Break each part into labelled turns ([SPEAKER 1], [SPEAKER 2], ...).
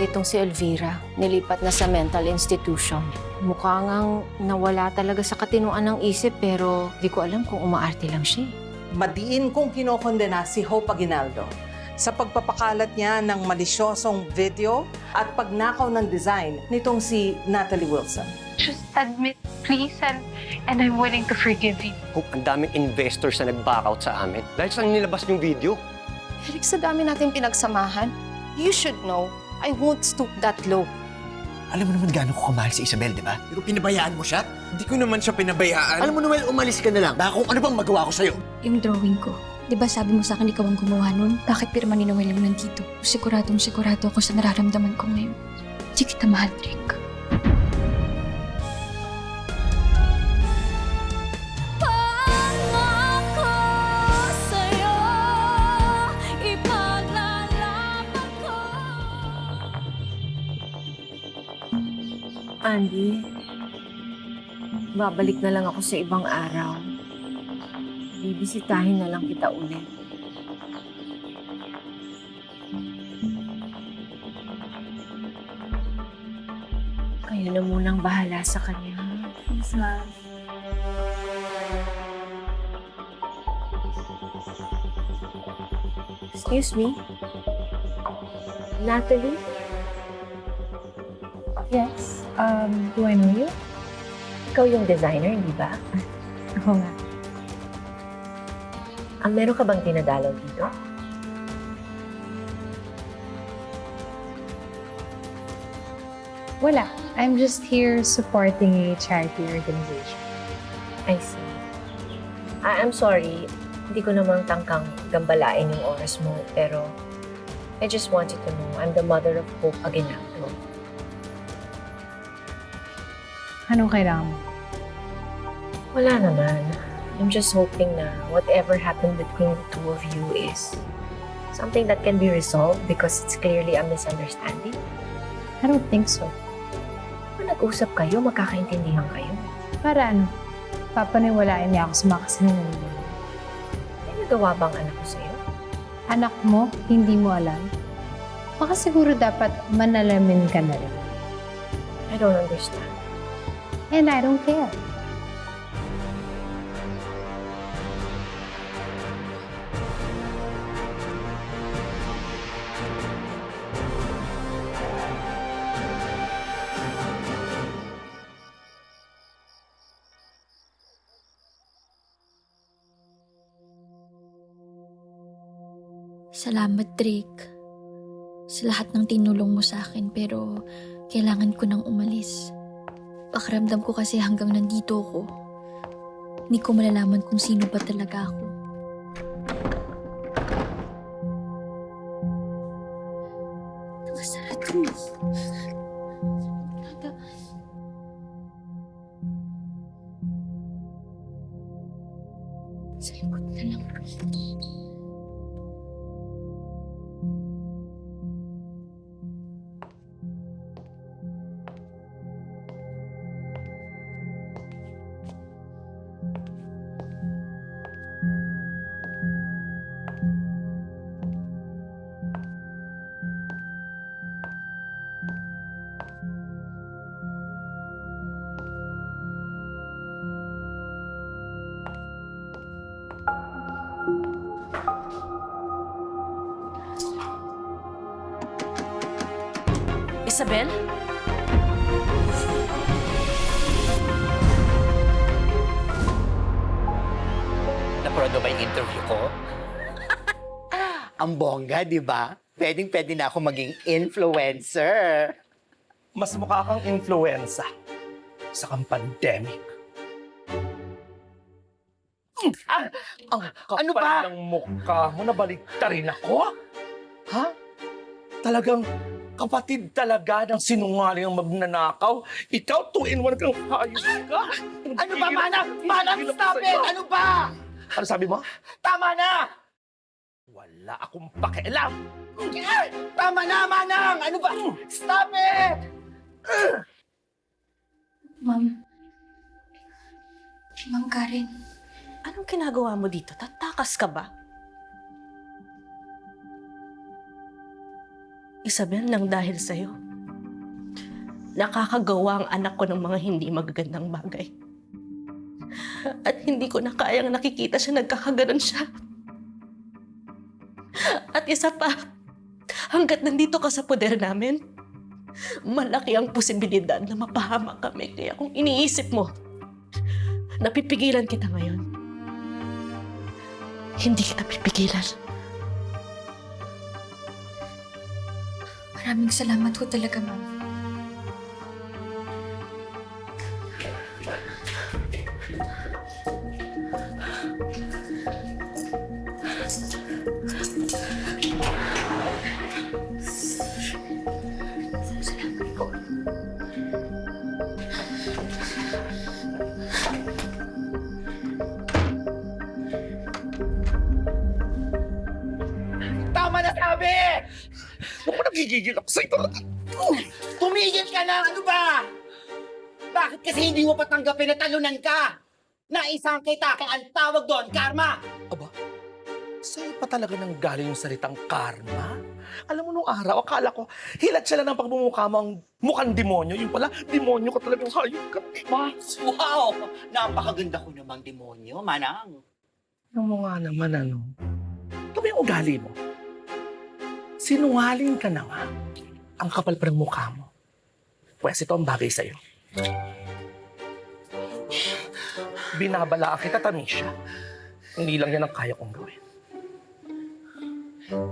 [SPEAKER 1] Itong si Elvira, nilipat na sa mental institution. Mukha ngang nawala talaga sa katinuan ng isip pero di ko alam kung umaarte lang siya.
[SPEAKER 2] Madiin kong kinokondena si Hope Aguinaldo sa pagpapakalat niya ng malisyosong video at pagnakaw ng design nitong si Natalie Wilson.
[SPEAKER 3] Just admit, please, and I'm willing to forgive you.
[SPEAKER 4] Hope, ang daming investors na nag-back out sa amin dahil sa nilabas yung video.
[SPEAKER 1] Eric, sa dami natin pinagsamahan, you should know, I won't stoop that low.
[SPEAKER 5] Alam mo naman gaano ko kamahal si Isabel, di ba? Pero pinabayaan mo siya?
[SPEAKER 6] Hindi ko naman siya pinabayaan.
[SPEAKER 5] Alam mo, Noel, umalis ka na lang. Baka kung ano bang magawa ko sa'yo.
[SPEAKER 7] Yung drawing ko, di ba sabi mo sa akin ikaw ang gumawa nun? Bakit pirma ni Noel yung nandito? Siguradong-sigurado ako sa nararamdaman ko ngayon. Di kita mahal, Drake.
[SPEAKER 1] Andy, babalik na lang ako sa ibang araw. Bibisitahin na lang kita ulit. Kayo na munang bahala sa kanya.
[SPEAKER 7] Please, ma'am.
[SPEAKER 1] Excuse me? Natalie?
[SPEAKER 3] Yes, do I know you?
[SPEAKER 1] Ikaw yung designer, di ba?
[SPEAKER 3] Oo nga.
[SPEAKER 1] Meron ka bang dinadalaw dito?
[SPEAKER 3] Wala. I'm just here supporting a charity organization.
[SPEAKER 1] I see. I'm sorry. Hindi ko namang tangkang gambalain yung oras mo, pero I just wanted to know I'm the mother of Hope Aguinaldo.
[SPEAKER 3] Anong kailangan mo?
[SPEAKER 1] Wala naman. I'm just hoping na whatever happened between the two of you is something that can be resolved because it's clearly a misunderstanding.
[SPEAKER 3] I don't think so.
[SPEAKER 1] Kung nag-usap kayo, magkakaintindihan kayo.
[SPEAKER 3] Para ano? Papaniwalain niya ako sa mga kasinungalingan.
[SPEAKER 1] May nagawa bang anak ko sa'yo?
[SPEAKER 3] Anak mo, hindi mo alam? Baka siguro dapat manalamin ka na rin.
[SPEAKER 1] I don't understand.
[SPEAKER 3] And I don't care.
[SPEAKER 7] Salamat, Drake. Sa lahat ng tinulong mo sa akin, pero kailangan ko nang umalis. Pakiramdam ko kasi hanggang nandito ako, hindi ko malalaman kung sino ba talaga ako. Nakasarado mo. Sa likod na lang.
[SPEAKER 1] Isabel?
[SPEAKER 5] Naprodo ba yung interview ko? Ang bongga, di ba? Pwedeng-pwede na ako maging influencer.
[SPEAKER 6] Mas mukha kang influenza sa kang pandemic.
[SPEAKER 5] Ano ba?
[SPEAKER 6] Kapal ng mukha mo, nabaligta rin ako? Ha? Talagang kapatid talaga ng sinungaling ang magnanakaw. Ikaw, 2-in-1 kang hayos ka.
[SPEAKER 5] Ano ba, Manang? Manang, stop it! Ano ba?
[SPEAKER 6] Ano sabi mo?
[SPEAKER 5] Tama na!
[SPEAKER 6] Wala akong pakialam.
[SPEAKER 5] Tama na, Manang! Ano ba? Stop it!
[SPEAKER 7] Ma'am. Ma'am Karen.
[SPEAKER 8] Anong ginagawa mo dito? Tatakas ka ba? Isabel, nang dahil sa'yo, nakakagawa ang anak ko ng mga hindi magagandang bagay. At hindi ko na kayang nakikita siya nagkakaganon siya. At isa pa, hanggat nandito ka sa poder namin, malaki ang posibilidad na mapahamak kami. Kaya kung iniisip mo, napipigilan kita ngayon, hindi kita pipigilan.
[SPEAKER 7] Maraming salamat ho talaga, ma'am.
[SPEAKER 5] Tama na sabi!
[SPEAKER 6] Ako nagigigil ako sa'yo.
[SPEAKER 5] Tumigil ka na! Ano ba? Bakit kasi hindi mo patanggapin na talunan ka? Naisang kita kaya ang tawag doon, karma!
[SPEAKER 6] Aba, sa'yo pa talaga nang galing yung salitang karma? Alam mo, nung araw, akala ko, hilat sila ng pagmumukha mo ang mukhang demonyo. Yung pala, demonyo ka talagang hayop ka.
[SPEAKER 5] Wow! Napakaganda ko namang demonyo, manang.
[SPEAKER 6] Alam mo nga naman, ano? Ito yung ugali mo. Sinungaling ka na nga. Ang kapal pa ng mukha mo. Pwes ito ang bagay sa'yo. Binabalaan kita, Tamisha. Hindi lang yan ang kaya kong gawin.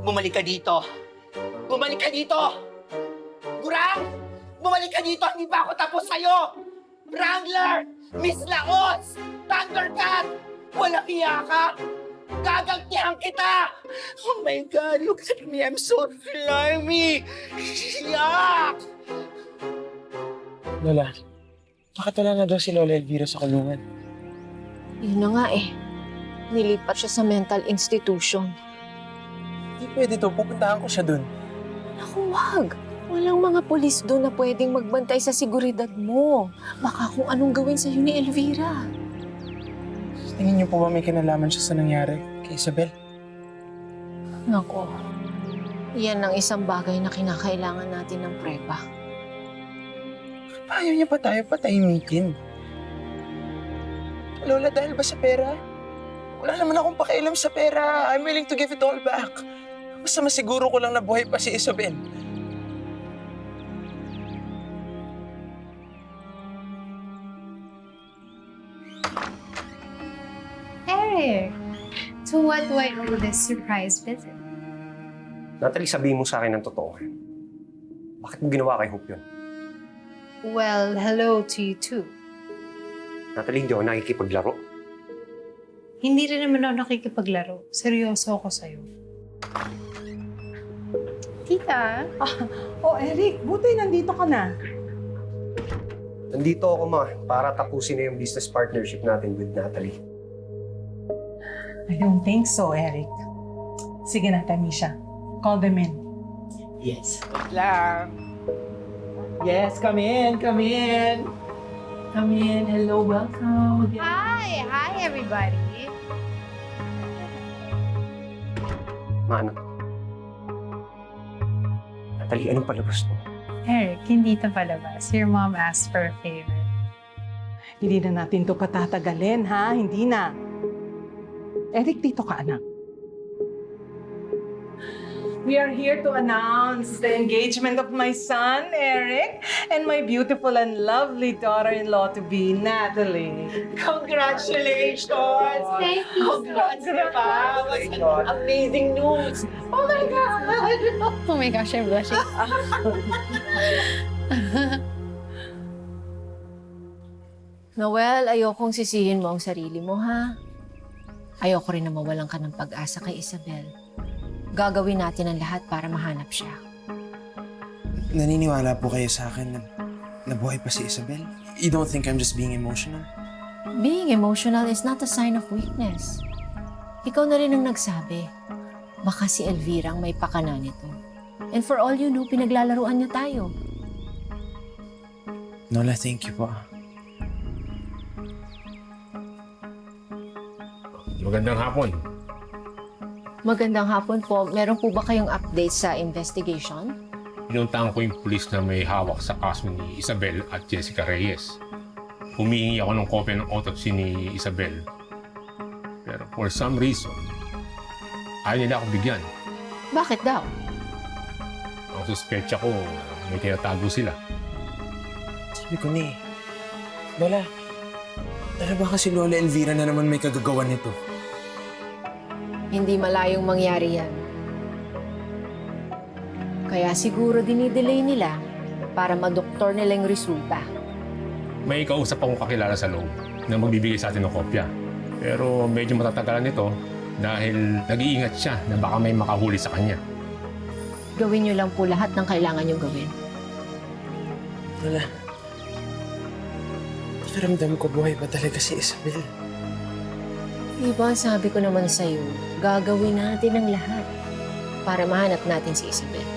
[SPEAKER 5] Bumalik ka dito! Bumalik ka dito! Gurang! Bumalik ka dito! Hindi pa ako tapos sa'yo! Wrangler! Miss Laos! Thundercat! Walang iya ka! Gagantihan kita! Oh my God, look at me. I'm so slimy! Yuck!
[SPEAKER 9] Lola, bakit wala na daw si Lola Elvira sa kulungan?
[SPEAKER 1] Yun na nga eh. Nilipat siya sa mental institution.
[SPEAKER 9] Hindi pwede to. Pupuntahan ko siya dun.
[SPEAKER 1] Naku, wag. Walang mga pulis doon na pwedeng magbantay sa seguridad mo. Baka kung anong gawin sa'yo ni Elvira.
[SPEAKER 9] Tingin niyo po ba may kinalaman siya sa nangyari kay Isabel?
[SPEAKER 1] Nako. Yan ang isang bagay na kinakailangan natin ng prepa.
[SPEAKER 9] Ayaw niya pa tayo patahimikin. Lola, dahil ba sa pera? Wala naman akong pakialam sa pera. I'm willing to give it all back. Basta masiguro ko lang na buhay pa si Isabel.
[SPEAKER 3] Eric! So what do I owe this surprise visit?
[SPEAKER 4] Natalie, sabihin mo sa akin ng totoo. Bakit mo ginawa kay Hope yun?
[SPEAKER 3] Well, hello to you too.
[SPEAKER 4] Natalie, hindi ako nakikipaglaro.
[SPEAKER 3] Hindi rin naman ako nakikipaglaro. Seryoso ako sa'yo. Tita?
[SPEAKER 2] Oh, Eric, buti nandito ka na.
[SPEAKER 4] Nandito ako, ma, para tapusin na yung business partnership natin with Natalie.
[SPEAKER 2] I don't think so, Eric. Sige na, Tamisha. Call them in.
[SPEAKER 5] Yes. Wait lang. Yes, come in, come in. Come in. Hello, welcome.
[SPEAKER 3] Hi! Hi, everybody!
[SPEAKER 4] Ma, ano? Natalie, anong palabas to?
[SPEAKER 3] Eric, hindi ito palabas. Your mom asked for a favor.
[SPEAKER 2] Hindi na natin to patatagalin, ha? Hindi na. Eric, dito ka, anak. We are here to announce the engagement of my son, Eric, and my beautiful and lovely daughter-in-law-to-be, Natalie.
[SPEAKER 5] Congratulations!
[SPEAKER 3] Thank you.
[SPEAKER 5] Congrats, diba? Amazing news! Oh my God!
[SPEAKER 3] Oh my gosh, I'm blushing.
[SPEAKER 1] Noel, ayokong sisihin mo ang sarili mo, ha? Ayoko rin na mawalan ka ng pag-asa kay Isabel. Gagawin natin ang lahat para mahanap siya.
[SPEAKER 9] Naniniwala po kayo sa akin na nabuhay pa si Isabel? You don't think I'm just being emotional?
[SPEAKER 1] Being emotional is not a sign of weakness. Ikaw na rin ang nagsabi. Baka si Elvira ang may pakana nito. And for all you know, pinaglalaruan niya tayo.
[SPEAKER 9] Nola, thank you po.
[SPEAKER 10] Magandang hapon.
[SPEAKER 1] Magandang hapon po. Meron po ba kayong update sa investigation?
[SPEAKER 10] Pinuntahan ko yung pulis na may hawak sa kaso ni Isabel at Jessica Reyes. Humihingi ako ng kopya ng autopsy ni Isabel. Pero for some reason, ayaw nila ako bigyan.
[SPEAKER 3] Bakit daw?
[SPEAKER 10] Ang suspetsa ko, may tinatago sila.
[SPEAKER 9] Sabi ko ni, Lola, baka si Lola Elvira na naman may kagagawan nito.
[SPEAKER 1] Hindi malayong mangyari yan. Kaya siguro dinidelay nila para madoktor nila yung resulta.
[SPEAKER 10] May kausap akong kakilala sa loob na magbibigay sa atin ng kopya. Pero medyo matatagalan nito dahil nag-iingat siya na baka may makahuli sa kanya.
[SPEAKER 1] Gawin niyo lang po lahat ng kailangan niyo gawin.
[SPEAKER 9] Lola, pakiramdam ko buhay ba talaga si Isabel?
[SPEAKER 1] Diba, sabi ko naman sa'yo, gagawin natin ang lahat para mahanap natin si Isabel.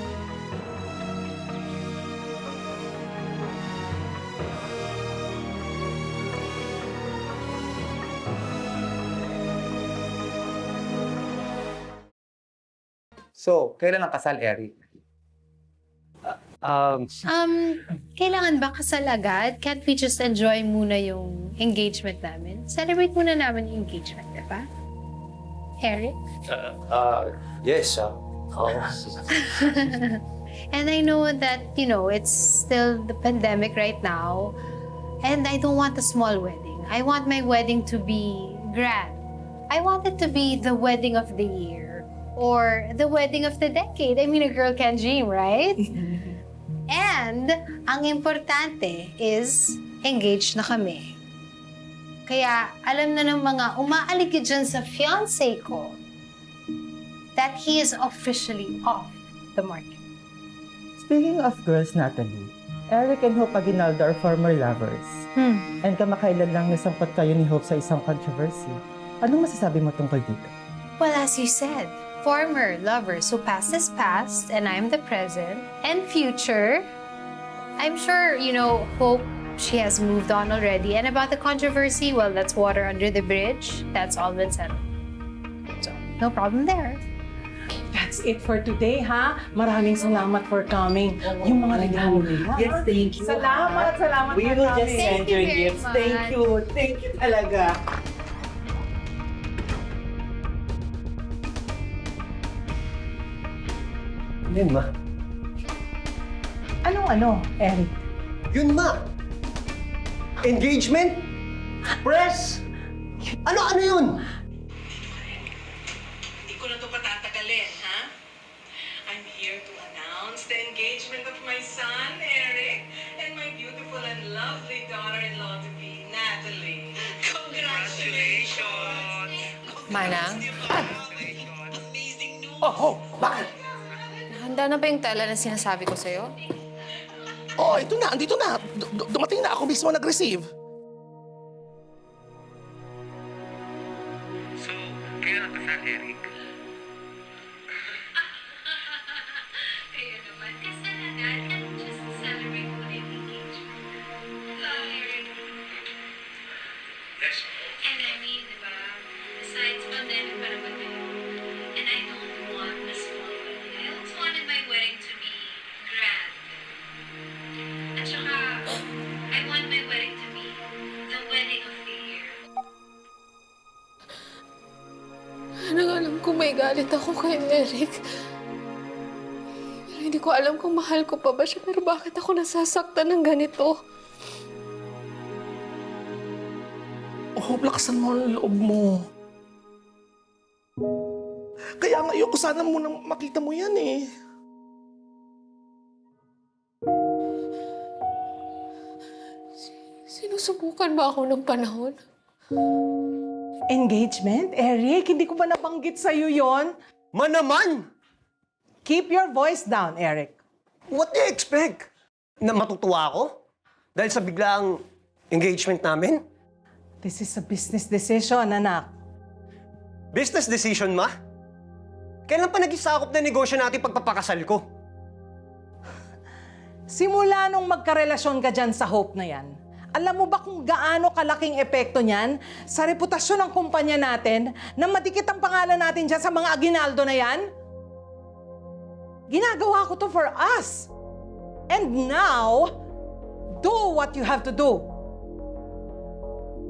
[SPEAKER 11] So, kailan ang kasal, Eric?
[SPEAKER 3] Kailangan ba kasal agad? Can't we just enjoy muna yung engagement namin? Celebrate muna namin yung engagement, di ba? Eric?
[SPEAKER 4] Yes.
[SPEAKER 3] And I know that, it's still the pandemic right now. And I don't want a small wedding. I want my wedding to be grand. I want it to be the wedding of the year. Or the wedding of the decade. I mean, a girl can dream, right? And, ang importante is, engaged na kami. Kaya, alam na ng mga umaaligid dyan sa fiancé ko that he is officially off the market.
[SPEAKER 12] Speaking of girls, Natalie, Eric and Hope Aguinaldo are former lovers. And kamakailan lang nasangkot kayo ni Hope sa isang controversy. Anong masasabi mo tungkol dito?
[SPEAKER 3] Well, as you said, former lovers. So past is past, and I'm the present and future. I'm sure, Hope, she has moved on already. And about the controversy, well, that's water under the bridge. That's all been settled. So, no problem there.
[SPEAKER 2] That's it for today, ha? Maraming salamat for coming. Yung mga regalo nila.
[SPEAKER 9] Yes, thank you.
[SPEAKER 2] Salamat
[SPEAKER 9] We
[SPEAKER 2] for
[SPEAKER 9] will just
[SPEAKER 2] coming.
[SPEAKER 9] send your gifts. Thank you talaga.
[SPEAKER 4] Yun, ma.
[SPEAKER 2] Anong Eric?
[SPEAKER 4] Yun, ma! Engagement? Press? Ano yun?
[SPEAKER 2] Hindi ko na ito patatagalin, ha? I'm here to announce the engagement of my son, Eric, and my beautiful and lovely daughter-in-law to be, Natalie. Congratulations!
[SPEAKER 1] Manang,
[SPEAKER 6] Oh, bakit?
[SPEAKER 1] handa na ba yung tela na sinasabi ko sa'yo?
[SPEAKER 6] Oh, ito na, andito na. Dumating na, ako mismo nag-receive.
[SPEAKER 9] So, kailan ang kasal, Eric?
[SPEAKER 3] Kaya naman, kasal agad. Can't just celebrate muna yung engagement. Eric.
[SPEAKER 9] Yes.
[SPEAKER 3] And I mean, diba, besides pandemic pa naman ngayon, and I don't want a small wedding. I also wanted my wedding to be grand. At saka, I want my wedding to be the wedding of the year.
[SPEAKER 13] Alam ko may galit ako kay Eric. Pero hindi ko alam kung mahal ko pa ba siya. Pero bakit ako nasasaktan ng ganito?
[SPEAKER 6] Oh, lakasan mo ang loob mo. Kaya nga, ayoko sana munang makita mo yan eh.
[SPEAKER 13] Sinusubukan ba ako ng panahon?
[SPEAKER 2] Engagement? Eric, hindi ko ba nabanggit sa'yo yon?
[SPEAKER 4] Ma naman!
[SPEAKER 2] Keep your voice down, Eric.
[SPEAKER 4] What do you expect? Na matutuwa ako? Dahil sa biglaang engagement namin?
[SPEAKER 2] This is a business decision, anak.
[SPEAKER 4] Business decision, ma? Kailan pa naging sakop na negosyo natin pagpapakasal ko?
[SPEAKER 2] Simula nung magkarelasyon ka dyan sa Hope na yan, alam mo ba kung gaano kalaking epekto niyan sa reputasyon ng kumpanya natin na madikit ang pangalan natin dyan sa mga Aguinaldo na yan? Ginagawa ko to for us.
[SPEAKER 14] And now, do what you have to do.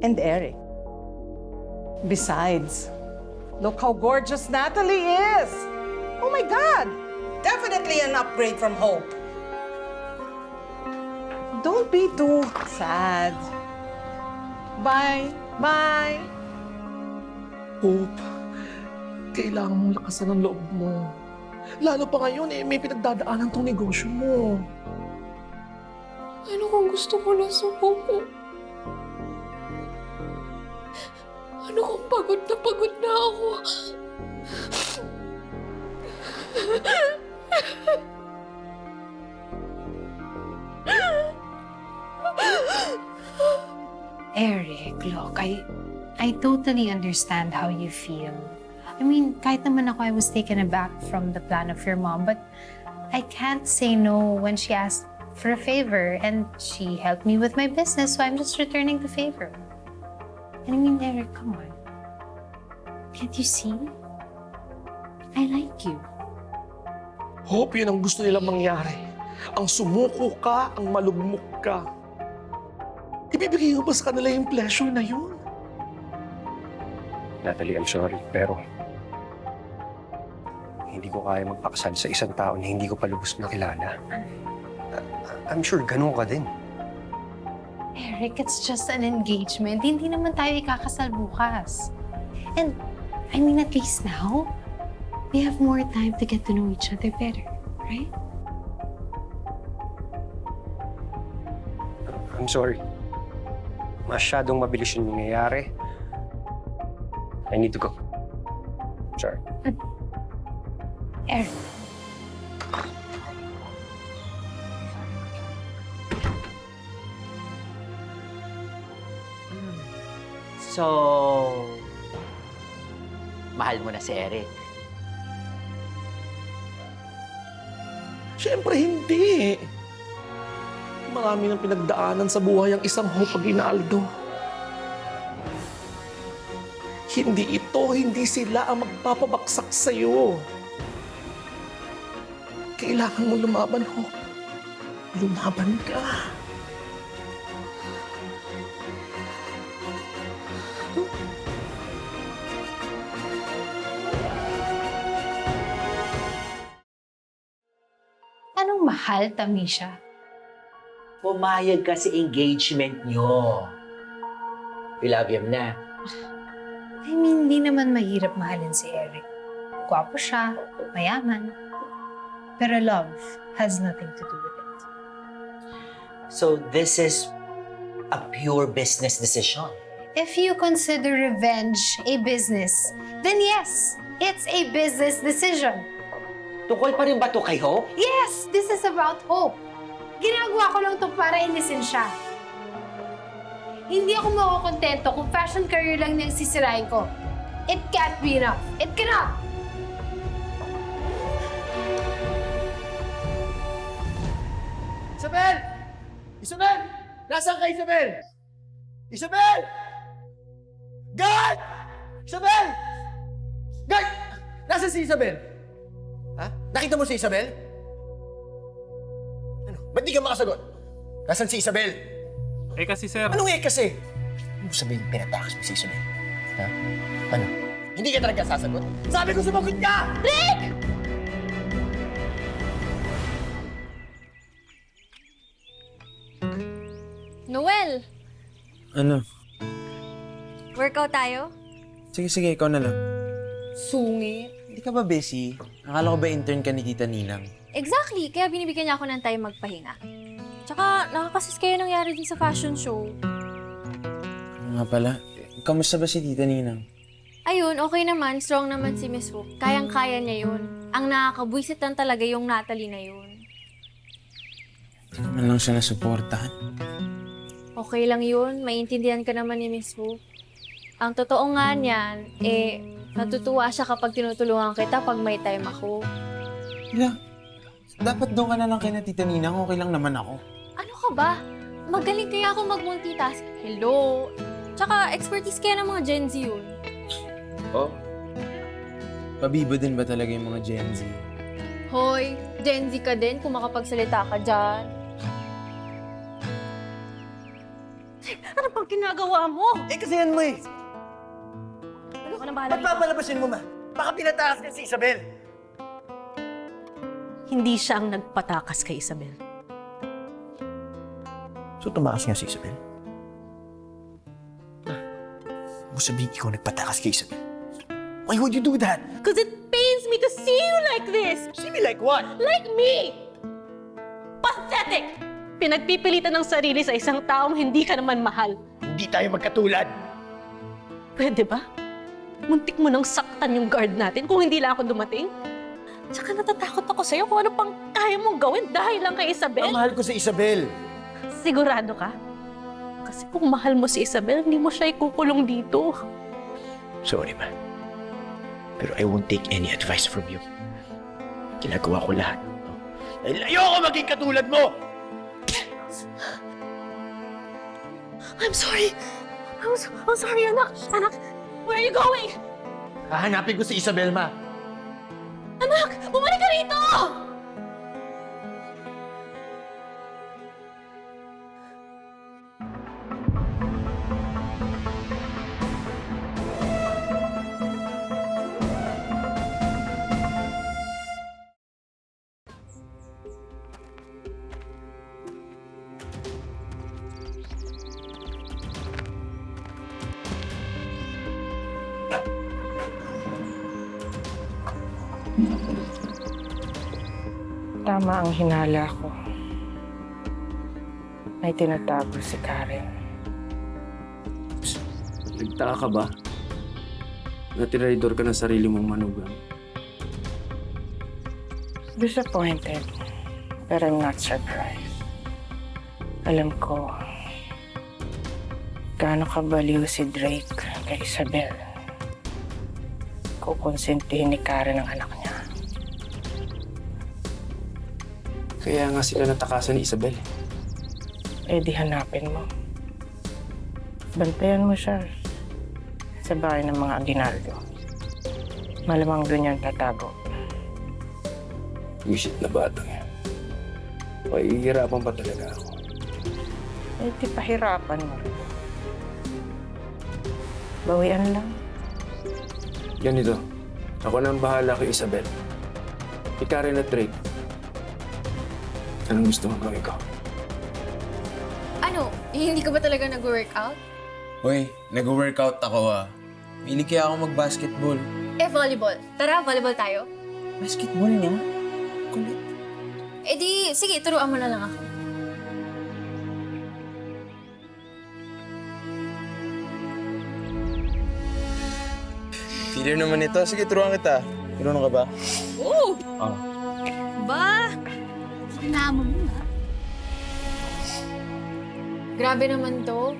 [SPEAKER 14] And Eric. Besides, look how gorgeous Natalie is. Oh my God! Definitely an upgrade from Hope. Don't be too sad. Bye. Bye.
[SPEAKER 6] Hope, kailangan mong lakasan ang loob mo. Lalo pa ngayon may pinagdadaanan tong negosyo mo.
[SPEAKER 13] Ano kung gusto ko na sumuko? Ano kung pagod na ako?
[SPEAKER 3] Eric, look, I totally understand how you feel. I mean, kahit naman ako, I was taken aback from the plan of your mom, but I can't say no when she asked for a favor, and she helped me with my business, so I'm just returning the favor. And I mean, Eric, come on. Can't you see? I like you.
[SPEAKER 6] Hope, yun ang gusto nilang mangyari. Ang sumuko ka, ang malugmok ka. Ibibigay mo ba sa kanila yung pleasure na yun?
[SPEAKER 4] Natalie, I'm sorry, pero hindi ko kaya magpakasal sa isang tao na hindi ko pa lubos nakilala. I'm sure ganun ka din.
[SPEAKER 3] Eric, it's just an engagement. Hindi naman tayo ikakasal bukas. And, I mean, at least now, we have more time to get to know each other better, right?
[SPEAKER 4] I'm sorry. Masyadong mabilis yung nangyayari. I need to go. Sorry.
[SPEAKER 3] Eric.
[SPEAKER 5] So, mahal mo na si Eric?
[SPEAKER 6] Siyempre hindi. Marami nang pinagdaanan sa buhay ang isang Hope Aguinaldo. Hindi ito, hindi sila ang magpapabaksak sa'yo. Kailangan mo lumaban, Hope. Lumaban ka.
[SPEAKER 3] Anong mahal, Tamisha?
[SPEAKER 5] Pumayag ka sa engagement nyo. We love him na.
[SPEAKER 3] I mean, hindi naman mahirap mahalin si Eric. Gwapo siya, mayaman. Pero love has nothing to do with it.
[SPEAKER 5] So this is a pure business decision.
[SPEAKER 3] If you consider revenge a business, then yes, it's a business decision.
[SPEAKER 5] Tungkol pa rin ba ito kay Hope?
[SPEAKER 3] Yes, this is about Hope. Ginagawa ko lang to para inisin siya. Hindi ako makukontento kung fashion career lang niyang sisirain ko. It can't be enough. It cannot!
[SPEAKER 4] Isabel! Isabel! Nasaan ka, Isabel? Isabel! Guard! Isabel! Guard! Nasaan si Isabel? Ha? Nakita mo si Isabel? Ano? Ba't di ka makasagot? Nasaan si Isabel?
[SPEAKER 10] Eh kasi sir...
[SPEAKER 4] Anong kasi? Ano sabihin pinatakas mo si Isabel? Ha? Ano? Hindi ka talaga sasagot? Sabi ko sumagot ka!
[SPEAKER 13] Rick!
[SPEAKER 15] Noel!
[SPEAKER 9] Ano?
[SPEAKER 15] Workout tayo?
[SPEAKER 9] Sige, ikaw na lang.
[SPEAKER 15] Sungit.
[SPEAKER 9] Hindi ka ba busy? Akala ko ba intern ka ni Tita Ninang?
[SPEAKER 15] Exactly, kaya binibigyan niya ako ng time magpahinga. Tsaka, nakakasis kayo nangyari din sa fashion show.
[SPEAKER 9] Nga pala, kamusta ba si Tita Ninang?
[SPEAKER 15] Ayun, okay naman. Strong naman si Miss Hope. Kayang-kaya niya yun. Ang nakakabwisit lang talaga yung Natalie na yun.
[SPEAKER 9] Hindi naman lang siya nasuportahan.
[SPEAKER 15] Okay lang yun. Maintindihan ka naman ni Miss Hope. Ang totoo nga niyan, natutuwa siya kapag tinutulungan kita pag may time ako.
[SPEAKER 9] Yeah. Dapat doon ka na lang kay na Tita Ninang. Okay lang naman ako.
[SPEAKER 15] Ano ka ba? Magaling kaya ako mag-multitask. Hello? Tsaka, expertise kaya ng mga Gen Z yun.
[SPEAKER 9] Oh? Pabibo din ba talaga yung mga Gen Z?
[SPEAKER 15] Hoy, Gen Z ka din kung makapagsalita ka dyan.
[SPEAKER 8] Ano pang ginagawa mo?
[SPEAKER 5] Eh, kasi yan mo eh.
[SPEAKER 8] Ano ka na bahala
[SPEAKER 5] Ba't
[SPEAKER 8] dito?
[SPEAKER 5] papalabasin mo, ma? Baka pinatakas niya si Isabel.
[SPEAKER 8] Hindi siya ang nagpatakas kay Isabel.
[SPEAKER 5] So, tumakas nga si Isabel? Huwag mo sabihin ikaw nagpatakas kay Isabel. Why would you do that?
[SPEAKER 8] Because it pains me to see you like this!
[SPEAKER 5] See me like what?
[SPEAKER 8] Like me! Pathetic! Pinagpipilitan ng sarili sa isang taong hindi ka naman mahal.
[SPEAKER 5] Hindi tayo magkatulad.
[SPEAKER 8] Pwede ba? Muntik mo nang saktan yung guard natin kung hindi lang ako dumating. Tsaka natatakot ako sa'yo kung ano pang kaya mong gawin dahil lang kay Isabel.
[SPEAKER 5] Ang mahal ko si Isabel.
[SPEAKER 8] Sigurado ka? Kasi kung mahal mo si Isabel, hindi mo siya ikukulong dito.
[SPEAKER 5] Sorry, ma. Pero I won't take any advice from you. Ginagawa ko lahat. Dahil ayoko maging katulad mo!
[SPEAKER 8] I'm sorry. I'm sorry, anak. Anak, where are you going?
[SPEAKER 5] Hahanapin ko si Isabel, ma.
[SPEAKER 8] Anak, bumalik ka rito!
[SPEAKER 12] Tama ang hinala ko. May tinatago si Karen.
[SPEAKER 16] Nagtaka ka ba? Natiraydor ka ng sarili mong manugang.
[SPEAKER 12] Disappointed, but I'm not surprised. Alam ko, gaano kabaliw si Drake kay Isabel. Kukonsentihin ni Karen ang anak niya.
[SPEAKER 16] Kaya nga sila natakasan ni Isabel.
[SPEAKER 12] Eh di hanapin mo. Bantayan mo siya sa bahay ng mga Aguinaldo. Malamang doon yan tatago.
[SPEAKER 16] Wisit na batang yan. Pahihirapan pa talaga ako.
[SPEAKER 12] Eh di pahirapan mo. Bawian lang.
[SPEAKER 16] Ganito, ako na ang bahala kay Isabel. Karen at Drake. Anong gusto mong gawin ko?
[SPEAKER 15] Ano? Hindi ka ba talaga nag-workout?
[SPEAKER 9] Hoy, nag-workout ako ah. Mahilig kaya ako mag-basketball.
[SPEAKER 15] Eh, volleyball. Tara, volleyball tayo.
[SPEAKER 9] Basketball nga? Kulit.
[SPEAKER 15] Eh di, sige, turuan mo na lang ako.
[SPEAKER 9] Feeler naman ito. Sige, turuan kita. Turuan ka ba?
[SPEAKER 15] Oo!
[SPEAKER 9] Ah.
[SPEAKER 15] Ba? Sinama mo na. Grabe naman to.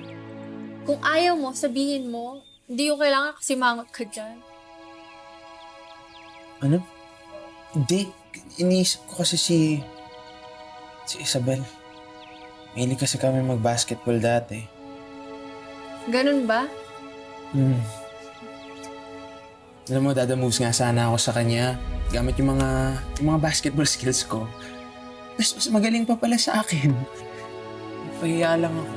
[SPEAKER 15] Kung ayaw mo, sabihin mo. Hindi yung kailangan kasi mangot ka dyan.
[SPEAKER 9] Ano? Hindi. Iniisip ko kasi si Isabel. Mahilig kasi kami mag-basketball dati.
[SPEAKER 15] Ganun ba?
[SPEAKER 9] Alam mo, dadamoves nga sana ako sa kanya. Gamit yung mga basketball skills ko. Mas magaling pa pala sa akin. Pahiya lang ako.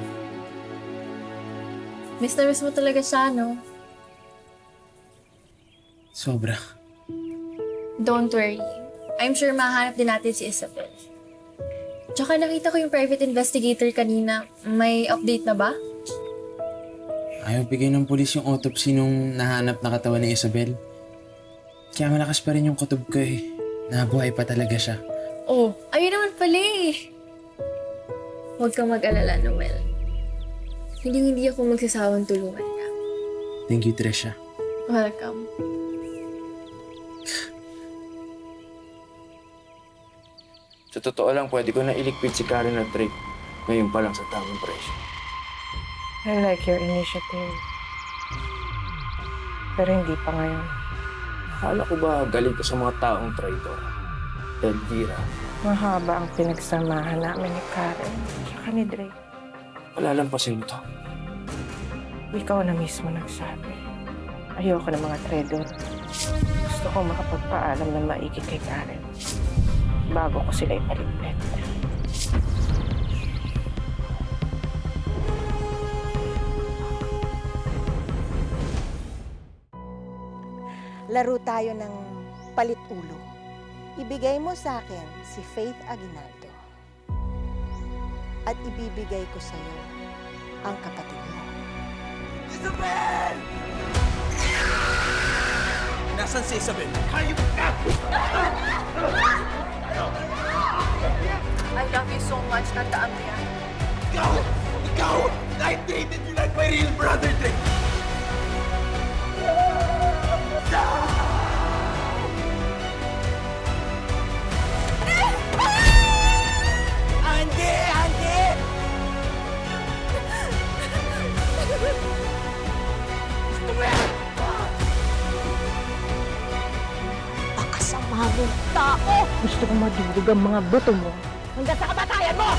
[SPEAKER 15] Miss na miss mo talaga siya, no?
[SPEAKER 9] Sobra.
[SPEAKER 15] Don't worry. I'm sure mahanap din natin si Isabel. Tsaka nakita ko yung private investigator kanina. May update na ba?
[SPEAKER 9] Ayaw bigay ng pulis yung autopsy nung nahanap na katawan ni Isabel. Kaya malakas pa rin yung kutob ko eh. Nabuhay pa talaga siya.
[SPEAKER 15] Oh, ayun naman pala eh. Huwag kang mag-alala, Noel. Hindi ako magsasawang tulungan ka.
[SPEAKER 9] Thank you, Trisha.
[SPEAKER 15] Welcome.
[SPEAKER 16] Sa totoo lang, pwede ko na iligpit si Karen at Drake. Ngayon pa lang sa tamang presyo.
[SPEAKER 12] I like your initiative. Pero hindi pa ngayon.
[SPEAKER 16] Akala ko ba galing ko sa mga taong traitor? Elvira.
[SPEAKER 12] Mahaba ang pinagsamahan namin ni Karen at ni Drake.
[SPEAKER 16] Palalampasin mo to.
[SPEAKER 12] Ikaw na mismo nagsabi. Ayoko ng mga traidor. Gusto ko makapagpaalam na maigi kay Karen.
[SPEAKER 1] bago ko sila ipaligpit.
[SPEAKER 17] Laro tayo ng palit-ulo. Ibigay mo sa akin si Faith Aguinaldo. At ibibigay ko sa iyo ang kapatid mo.
[SPEAKER 5] Isabel!
[SPEAKER 6] Nasaan si Isabel?
[SPEAKER 5] Hayop ka!
[SPEAKER 17] I love you so much, tandaan mo yan.
[SPEAKER 5] Ikaw! Ikaw! I treated you like my real brother, Drake! Andy! Andy! Gusto mo yan?
[SPEAKER 17] Pakasama mong tao! Gusto kong madurog ang mga buto mo hanggang sa kamatayan mo!